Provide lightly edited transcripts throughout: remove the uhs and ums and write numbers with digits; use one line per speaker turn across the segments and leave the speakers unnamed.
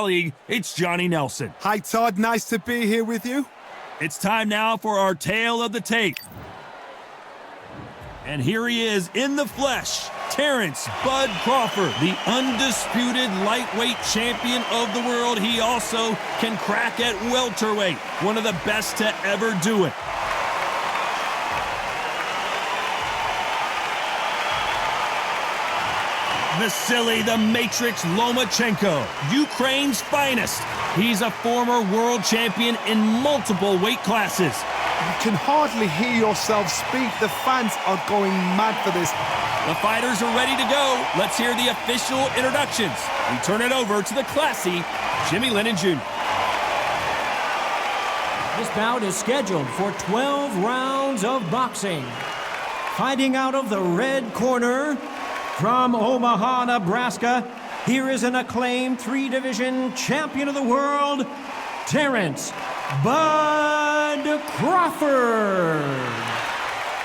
League, it's Johnny Nelson.
Hi, Todd. Nice to be here with you.
It's time now for our tale of the tape. And here he is in the flesh, Terence "Bud" Crawford, the undisputed lightweight champion of the world. He also can crack at welterweight, one of the best to ever do it. Vasily the Matrix Lomachenko, Ukraine's finest. He's a former world champion in multiple weight classes.
You can hardly hear yourself speak. The fans are going mad for this.
The fighters are ready to go. Let's hear the official introductions. We turn it over to the classy Jimmy Lennon Jr.
This bout is scheduled for 12 rounds of boxing. Fighting out of the red corner, from Omaha, Nebraska, here is an acclaimed three-division champion of the world, Terence "Bud" Crawford.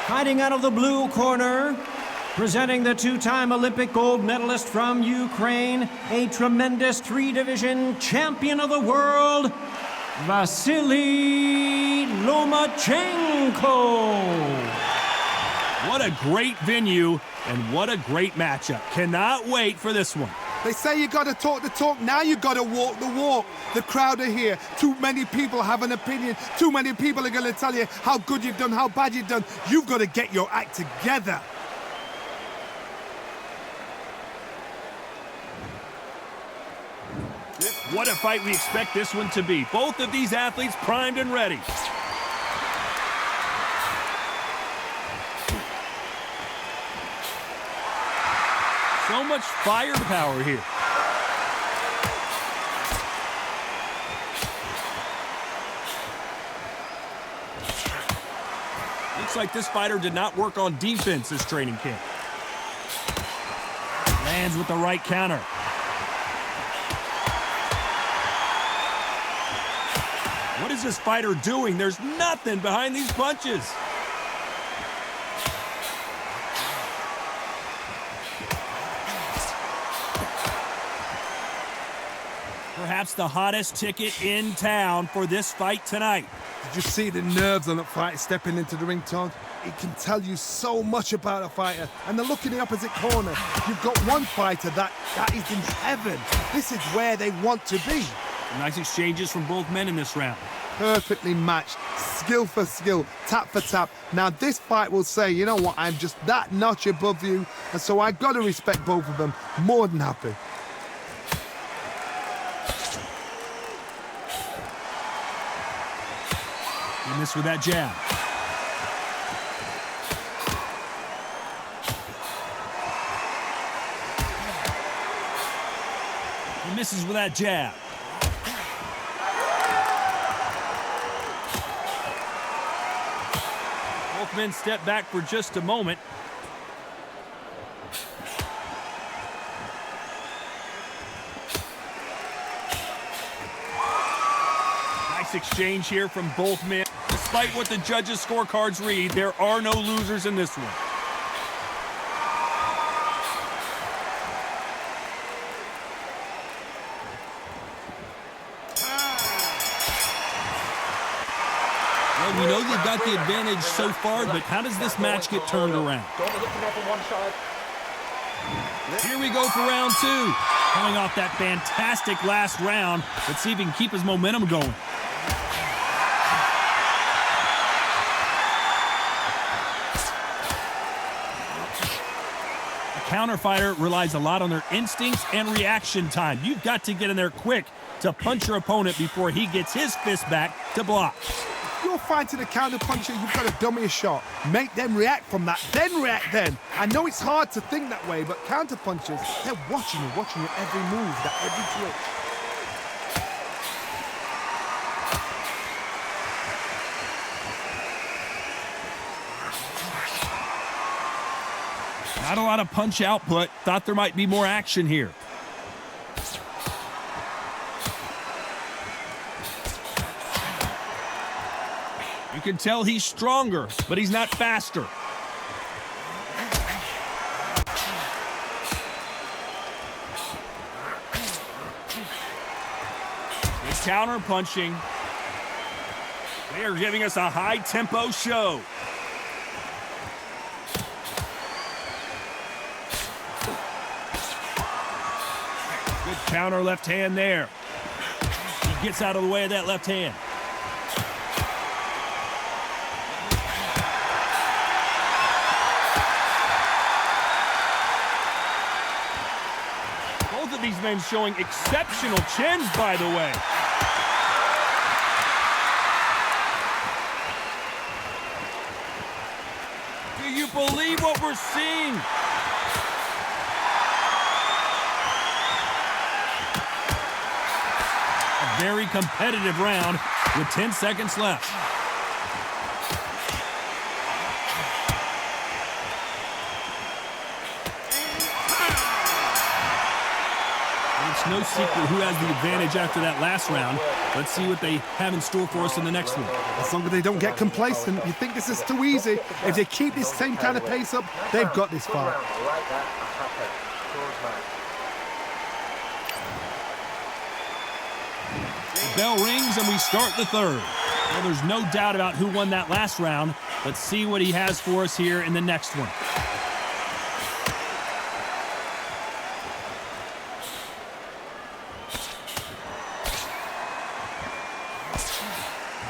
Fighting out of the blue corner, presenting the two-time Olympic gold medalist from Ukraine, a tremendous three-division champion of the world, Vasiliy Lomachenko.
What a great venue, and what a great matchup. Cannot wait for this one.
They say you got to talk the talk. Now you got to walk the walk. The crowd are here. Too many people have an opinion. Too many people are going to tell you how good you've done, how bad you've done. You've got to get your act together.
What a fight we expect this one to be. Both of these athletes primed and ready. So much firepower here. Looks like this fighter did not work on defense this training camp. Lands with the right counter. What is this fighter doing? There's nothing behind these punches. Perhaps the hottest ticket in town for this fight tonight.
Did you see the nerves on that fighter stepping into the ring, Todd? It can tell you so much about a fighter. And the look in the opposite corner. You've got one fighter that is in heaven. This is where they want to be.
Nice exchanges from both men in this round.
Perfectly matched, skill for skill, tap for tap. Now this fight will say, you know what, I'm just that notch above you, and so I got to respect both of them. More than happy.
He missed with that jab. He misses with that jab. Both men step back for just a moment. Nice exchange here from both men. Despite what the judges' scorecards read, there are no losers in this one. Well, we know they've got the advantage so far, but how does this match get turned around? Here we go for round two. Coming off that fantastic last round. Let's see if he can keep his momentum going. Counter fighter relies a lot on their instincts and reaction time. You've got to get in there quick to punch your opponent before he gets his fist back to block.
If you're fighting a counter puncher, you've got to dummy a shot. Make them react from that, then react then. I know it's hard to think that way, but counter punchers, they're watching you every move, that every twitch.
Not a lot of punch output. Thought there might be more action here. You can tell he's stronger, but he's not faster. Good counter punching. They are giving us a high-tempo show. Good counter left hand there. He gets out of the way of that left hand. Both of these men showing exceptional chins, by the way. Do you believe what we're seeing? A very competitive round with 10 seconds left. It's no secret who has the advantage after that last round. Let's see what they have in store for us in the next one.
As long as they don't get complacent, you think this is too easy. If they keep this same kind of pace up, they've got this far.
The bell rings and we start the third. Well, there's no doubt about who won that last round. Let's see what he has for us here in the next one.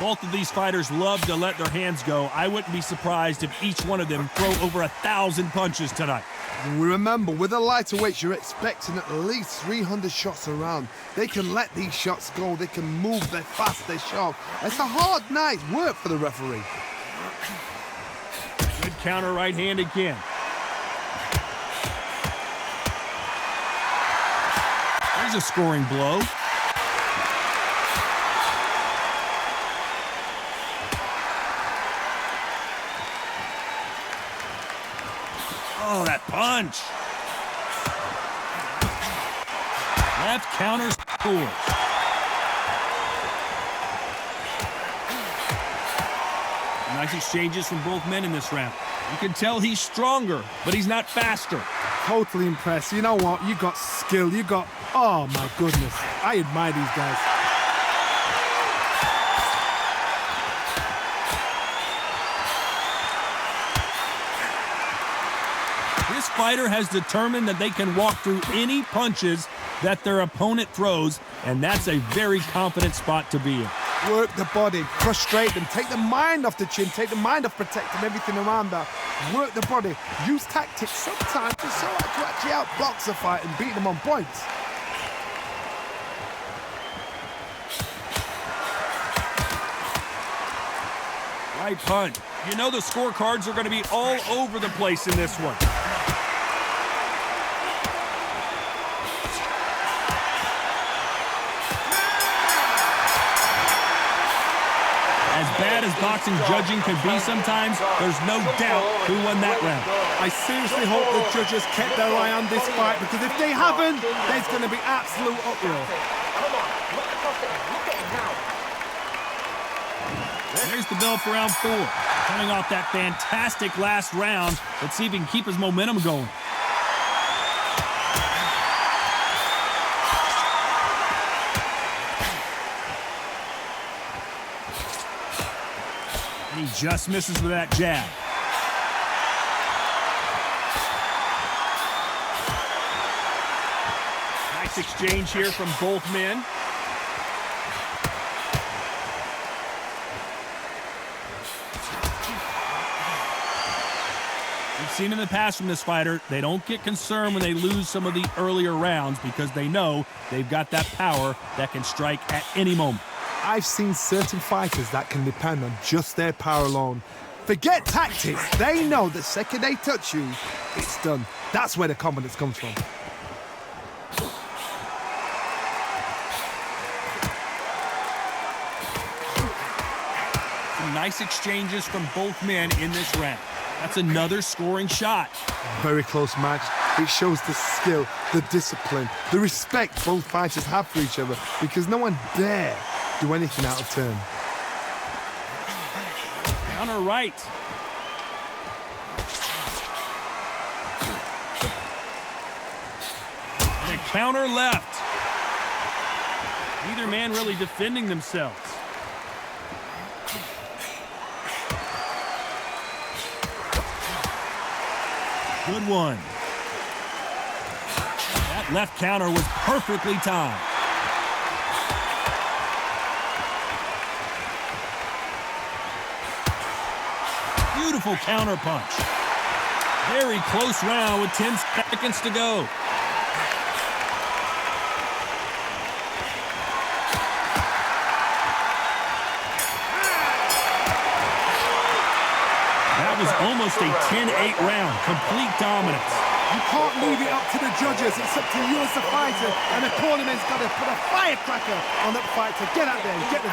Both of these fighters love to let their hands go. I wouldn't be surprised if each one of them throw over 1,000 punches tonight.
Remember, with the lighter weights, you're expecting at least 300 shots around. They can let these shots go. They can move. They're fast. They're sharp. It's a hard night's work for the referee.
Good counter right hand again. There's a scoring blow. Oh, that punch. Left counter scores. Nice exchanges from both men in this round. You can tell he's stronger, but he's not faster.
Totally impressed. You know what? You got skill. You got... Oh, my goodness. I admire these guys.
This fighter has determined that they can walk through any punches that their opponent throws, and that's a very confident spot to be in.
Work the body, frustrate them, take the mind off the chin, take the mind off protecting everything around that. Work the body, use tactics sometimes to actually outbox a fight and beat them on points.
Right punch. You know the scorecards are going to be all over the place in this one. As bad as boxing judging can be sometimes, there's no doubt who won that round.
I seriously hope the judges kept their eye on this fight, because if they haven't, there's going to be absolute uproar.
There's the bell for round 4. Coming off that fantastic last round, let's see if he can keep his momentum going. And he just misses with that jab. Nice exchange here from both men. We've seen in the past from this fighter, they don't get concerned when they lose some of the earlier rounds because they know they've got that power that can strike at any moment.
I've seen certain fighters that can depend on just their power alone. Forget tactics. They know the second they touch you, it's done. That's where the confidence comes from.
Some nice exchanges from both men in this round. That's another scoring shot.
Very close match. It shows the skill, the discipline, the respect both fighters have for each other, because no one dare do anything out of turn.
Counter right. And a counter left. Neither man really defending themselves. Good one. That left counter was perfectly timed. Beautiful counter punch. Very close round with 10 seconds to go. That was almost a 10-8 round. Complete dominance.
You can't leave it up to the judges. It's up to you as the fighter, and the tournament's got to put a firecracker on that fighter. Get out there and get the...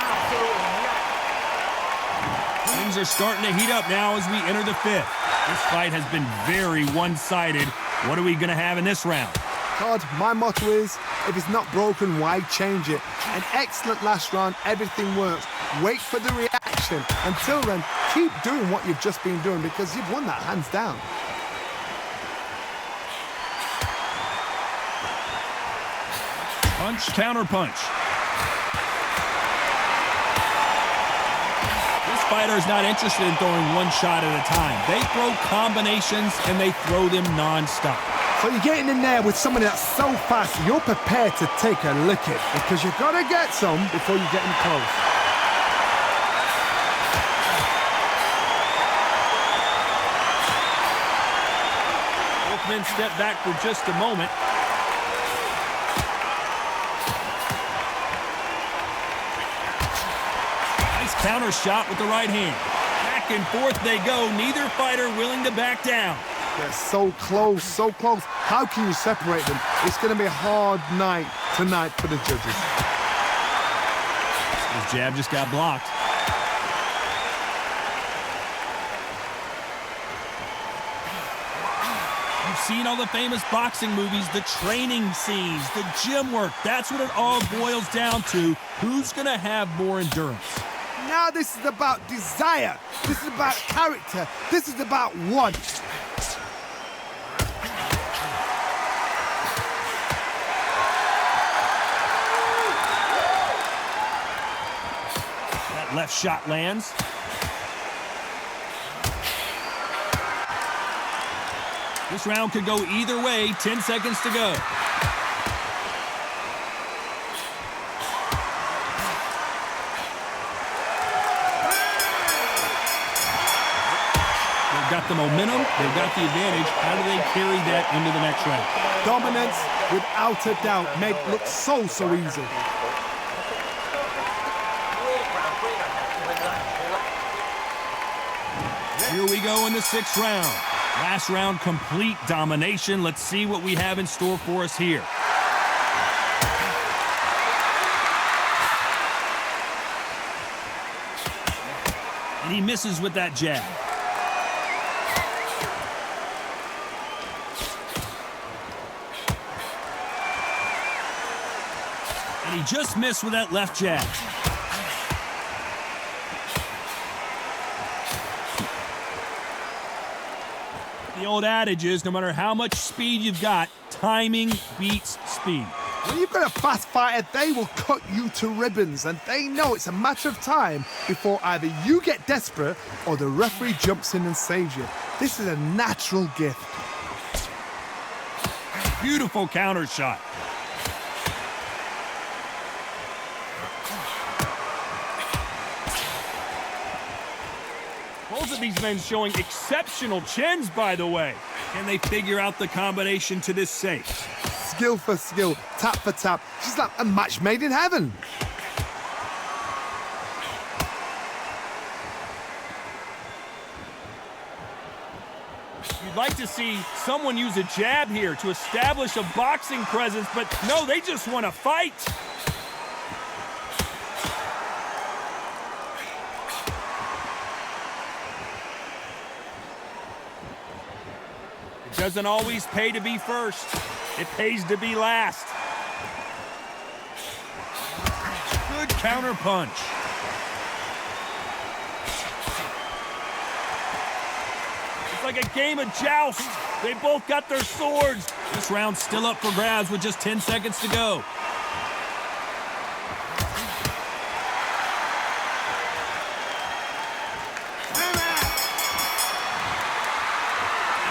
Things are starting to heat up now as we enter the fifth. This fight has been very one-sided. What are we going to have in this round?
Todd, my motto is, if it's not broken, why change it? An excellent last round, everything works. Wait for the reaction. Until then, keep doing what you've just been doing because you've won that hands down.
Punch, counter punch. This fighter is not interested in throwing one shot at a time. They throw combinations and they throw them non-stop.
So you're getting in there with somebody that's so fast, you're prepared to take a licking because you've got to get some before you get in close.
Both men step back for just a moment. Nice counter shot with the right hand. Back and forth they go, neither fighter willing to back down.
They're so close, so close. How can you separate them? It's going to be a hard night tonight for the judges.
His jab just got blocked. You've seen all the famous boxing movies, the training scenes, the gym work. That's what it all boils down to. Who's going to have more endurance?
Now this is about desire. This is about character. This is about want.
That left shot lands. This round could go either way. 10 seconds to go. They've got the momentum. They've got the advantage. How do they carry that into the next round?
Dominance, without a doubt, made it look so easy.
Here we go in the sixth round. Last round, complete domination. Let's see what we have in store for us here. And he misses with that jab. And he just missed with that left jab. The old adage is, no matter how much speed you've got, timing beats speed.
When you've got a fast fighter, they will cut you to ribbons, and they know it's a matter of time before either you get desperate or the referee jumps in and saves you. This is a natural gift.
Beautiful counter shot. Both of these men showing exceptional chins, by the way. Can they figure out the combination to this safe?
Skill for skill, tap for tap. Just like a match made in heaven.
You'd like to see someone use a jab here to establish a boxing presence, but no, they just want to fight. It doesn't always pay to be first. It pays to be last. Good counter punch. It's like a game of joust. They both got their swords. This round's still up for grabs with just 10 seconds to go.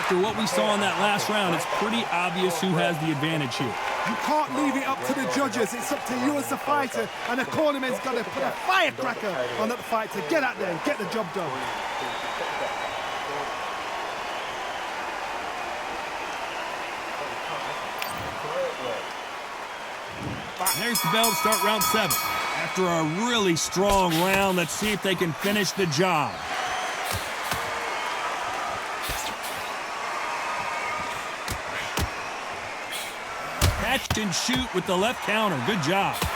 After what we saw in that last round, it's pretty obvious who has the advantage here.
You can't leave it up to the judges. It's up to you as the fighter, and the cornerman's got to put a firecracker on that fight to get out there and get the job done.
There's the bell to start round 7. After a really strong round, let's see if they can finish the job. Catch and shoot with the left counter. Good job. This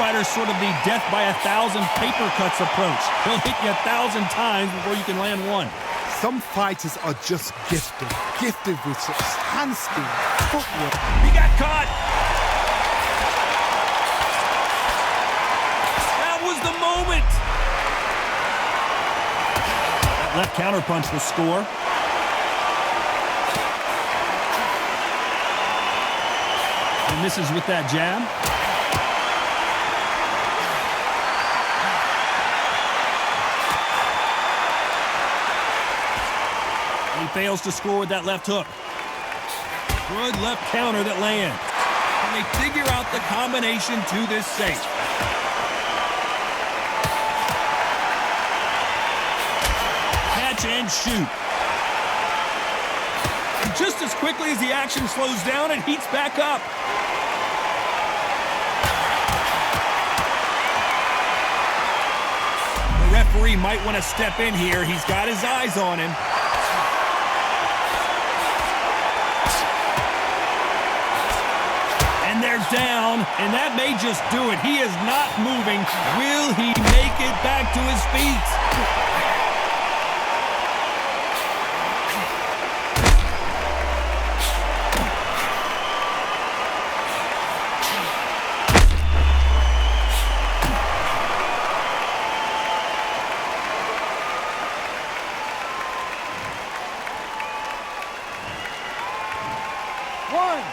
fighter's sort of the death by 1,000 paper cuts approach. He'll hit you 1,000 times before you can land one.
Some fighters are just gifted with such hand speed, footwork.
He got caught. That was the moment. That left counter punch will score. He misses with that jab. He fails to score with that left hook. Good left counter that lands. And they figure out the combination to this safe. Catch and shoot. And just as quickly as the action slows down, it heats back up. The referee might want to step in here. He's got his eyes on him. And they're down, and that may just do it. He is not moving. Will he make it back to his feet?
One,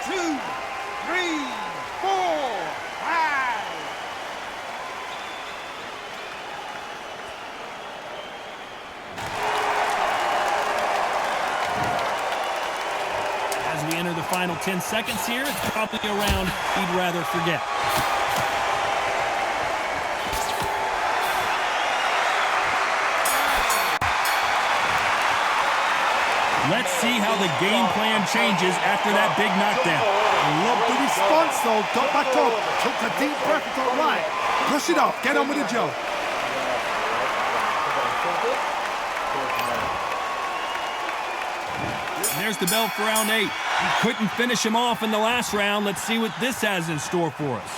two, 3, 4, 5.
As we enter the final 10 seconds here, it's probably a round he'd rather forget. Let's see how the game plan changes after that big knockdown.
Love the response though. Got back up, took a deep breath, thought, right, brush it off, get on with the job.
And there's the bell for round 8. He couldn't finish him off in the last round. Let's see what this has in store for us.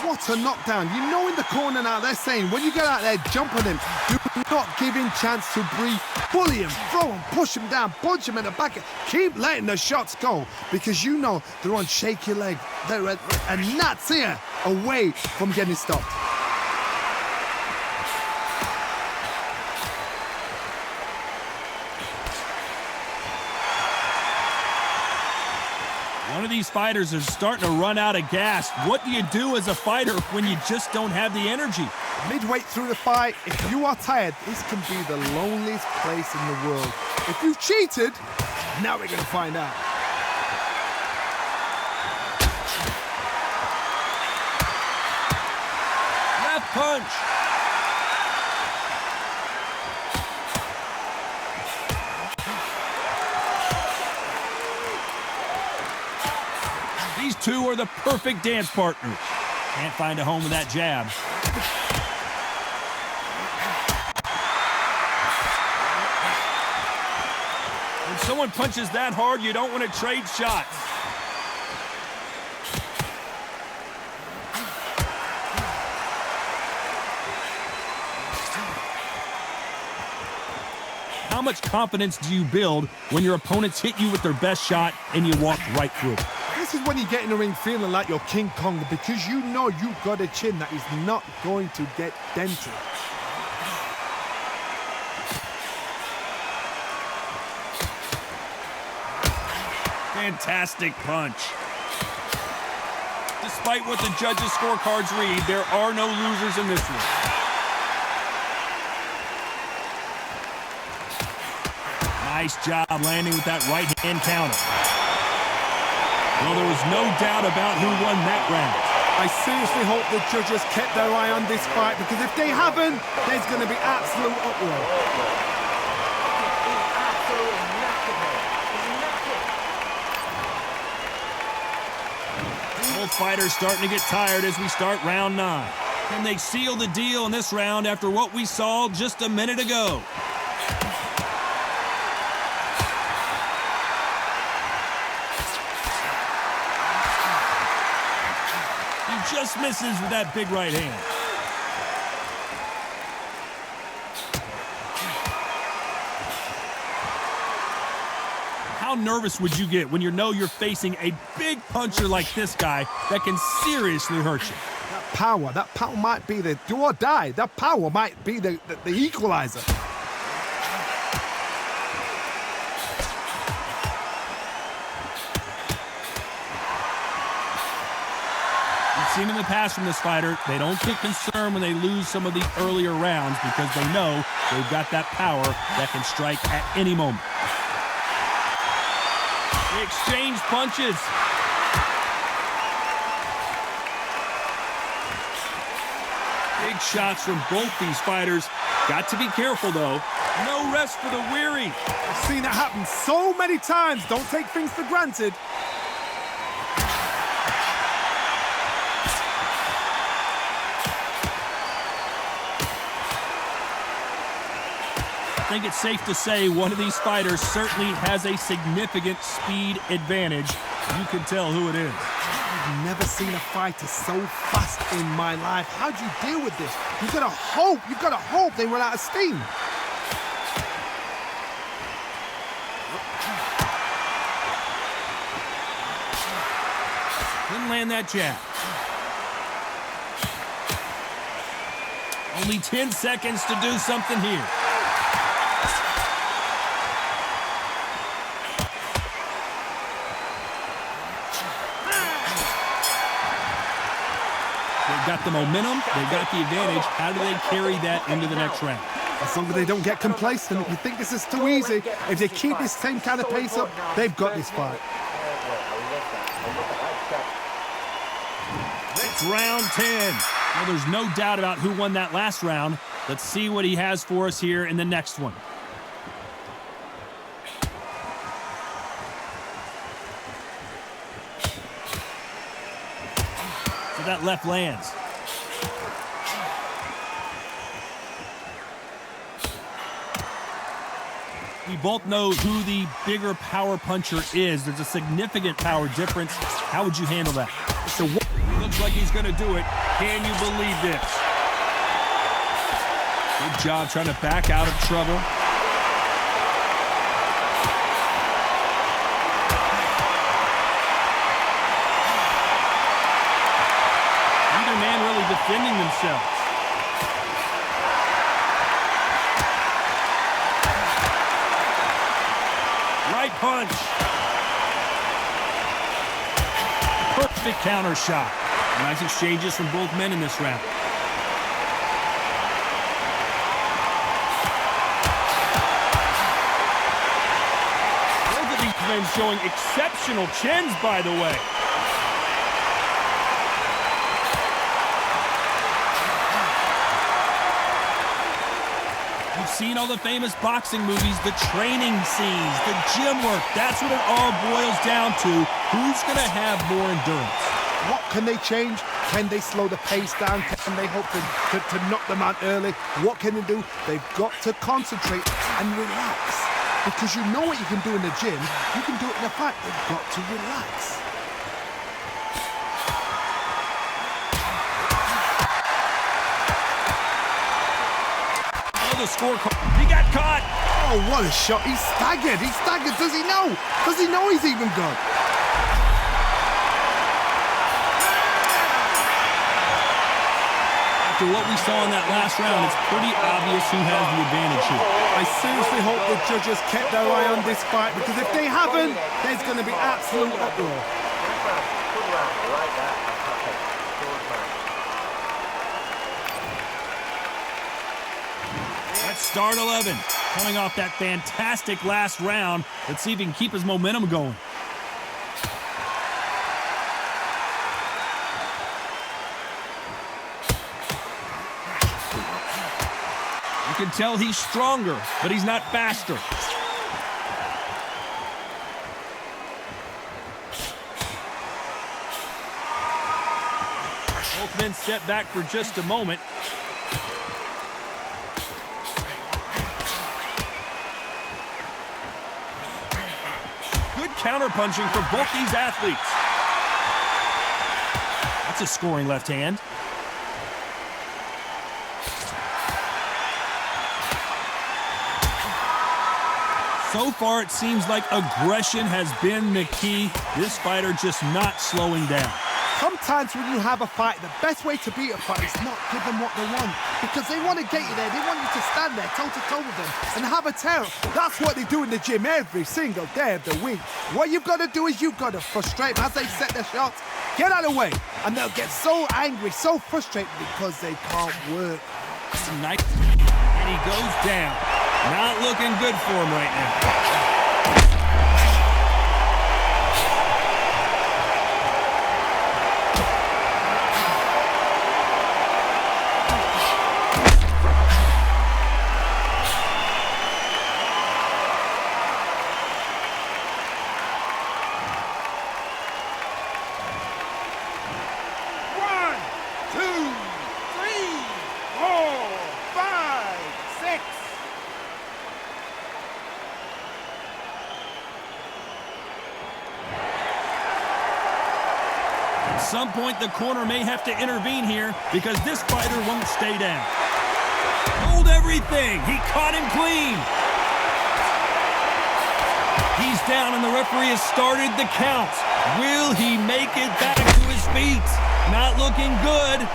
What a knockdown. You know in the corner now they're saying, when you get out there, jump on him. Do not give him chance to breathe. Bully him, throw him, push him down, punch him in the back. Keep letting the shots go because you know they're on shaky leg. They're a gnat's ear away from getting stopped.
One of these fighters is starting to run out of gas. What do you do as a fighter when you just don't have the energy?
Midway through the fight, if you are tired, this can be the loneliest place in the world. If you've cheated, now we're going to find out.
Left punch. These two are the perfect dance partners. Can't find a home with that jab. When someone punches that hard, you don't want to trade shots. How much confidence do you build when your opponents hit you with their best shot and you walk right through it?
This is when you get in the ring feeling like you're King Kong because you know you've got a chin that is not going to get dented.
Fantastic punch. Despite what the judges' scorecards read, there are no losers in this one. Nice job landing with that right hand counter. Well, there was no doubt about who won that round.
I seriously hope the judges kept their eye on this fight, because if they haven't, there's going to be absolute uproar.
Both fighters starting to get tired as we start round 9. Can they seal the deal in this round after what we saw just a minute ago? He just misses with that big right hand. How nervous would you get when you know you're facing a big puncher like this guy that can seriously hurt you?
That power might be the do or die. That power might be the equalizer.
We've seen in the past from this fighter, they don't get concerned when they lose some of the earlier rounds because they know they've got that power that can strike at any moment. They exchange punches. Big shots from both these fighters. Got to be careful, though. No rest for the weary.
I've seen it happen so many times. Don't take things for granted.
I think it's safe to say one of these fighters certainly has a significant speed advantage. You can tell who it is.
I've never seen a fighter so fast in my life. How do you deal with this? You've got to hope they run out of steam.
Didn't land that jab. Only 10 seconds to do something here. They've got the momentum, they've got the advantage. How do they carry that into the next round?
As long as they don't get complacent, you think this is too easy. If they keep this same kind of pace up, they've got this fight.
It's round 10. Well, there's no doubt about who won that last round. Let's see what he has for us here in the next one. So that left lands. We both know who the bigger power puncher is. There's a significant power difference. How would you handle that?
So
Looks like he's going to do it. Can you believe this? Good job trying to back out of trouble. Neither man really defending themselves. Right punch. Perfect counter shot. Nice exchanges from both men in this round. Both of these men showing exceptional chins, by the way. You've seen all the famous boxing movies, the training scenes, the gym work. That's what it all boils down to. Who's going to have more endurance?
what can they change? Can they slow the pace down? Can they hope to knock them out early? What can they do? They've got to concentrate and relax. Because you know what you can do in the gym, you can do it in a fight. They've got to relax.
Oh, the scorecard. He got caught.
Oh, what a shot. He's staggered. He's staggered. Does he know? Does he know he's even gone?
After what we saw in that last round, it's pretty obvious who has the advantage here.
I seriously hope the judges kept their eye on this fight, because if they haven't, there's going to be absolute uproar.
Let's start 11. Coming off that fantastic last round. Let's see if he can keep his momentum going. You can tell he's stronger, but he's not faster. Both men step back for just a moment. Good counter-punching from both these athletes. That's a scoring left hand. So far, it seems like aggression has been the key. This fighter just not slowing down.
Sometimes when you have a fight, the best way to beat a fight is not give them what they want. Because they want to get you there. They want you to stand there toe-to-toe with them and have a tear. That's what they do in the gym every single day of the week. What you've got to do is you've got to frustrate them as they set their shots. Get out of the way. And they'll get so angry, so frustrated because they can't work.
Nice. And he goes down. Not looking good for him right now. At some point, the corner may have to intervene here because this fighter won't stay down. Hold everything. He caught him clean. He's down, and the referee has started the count. Will he make it back to his feet? Not looking good.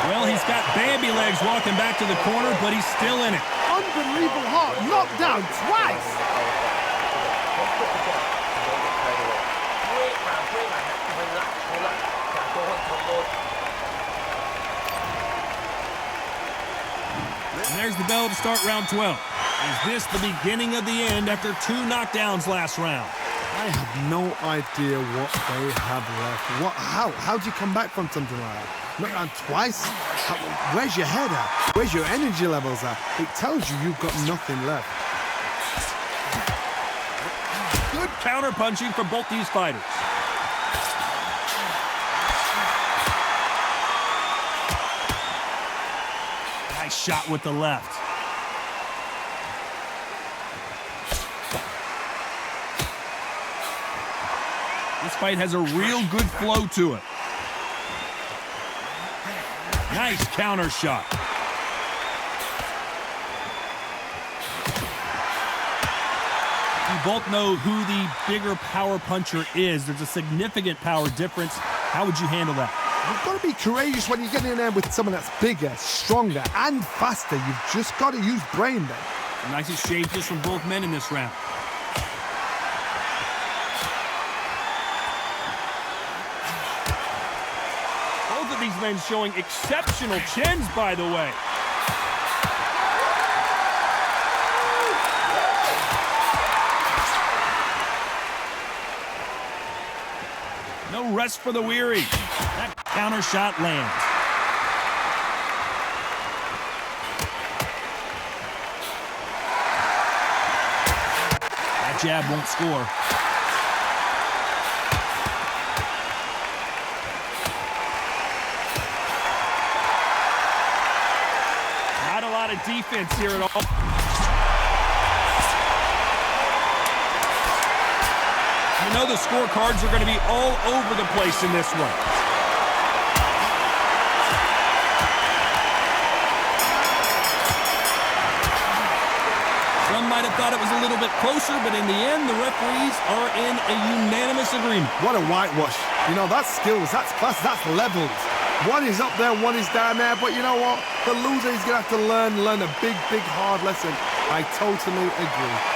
Well, he's got Bambi legs walking back to the corner, but he's still in it.
Unbelievable hard knockdown twice.
And there's the bell to start round 12. Is this the beginning of the end after 2 knockdowns last round?
I have no idea what they have left. How do you come back from something like that? Knock down twice? Where's your head at? Where's your energy levels at? It tells you you've got nothing left.
Good counter-punching from both these fighters. Nice shot with the left. This fight has a real good flow to it. Nice counter shot. You both know who the bigger power puncher is. There's a significant power difference. How would you handle that?
You've got to be courageous when you get in there with someone that's bigger, stronger, and faster. You've just got to use brain then.
Nice exchanges from both men in this round. Both of these men showing exceptional chins, by the way. No rest for the weary. That counter shot lands. That jab won't score. Not a lot of defense here at all. You know the scorecards are going to be all over the place in this one. Some might have thought it was a little bit closer, but in the end, the referees are in a unanimous agreement.
What a whitewash. You know, that's skills, that's class, that's levels. One is up there, one is down there, but you know what? The loser is going to have to learn a big, hard lesson. I totally agree.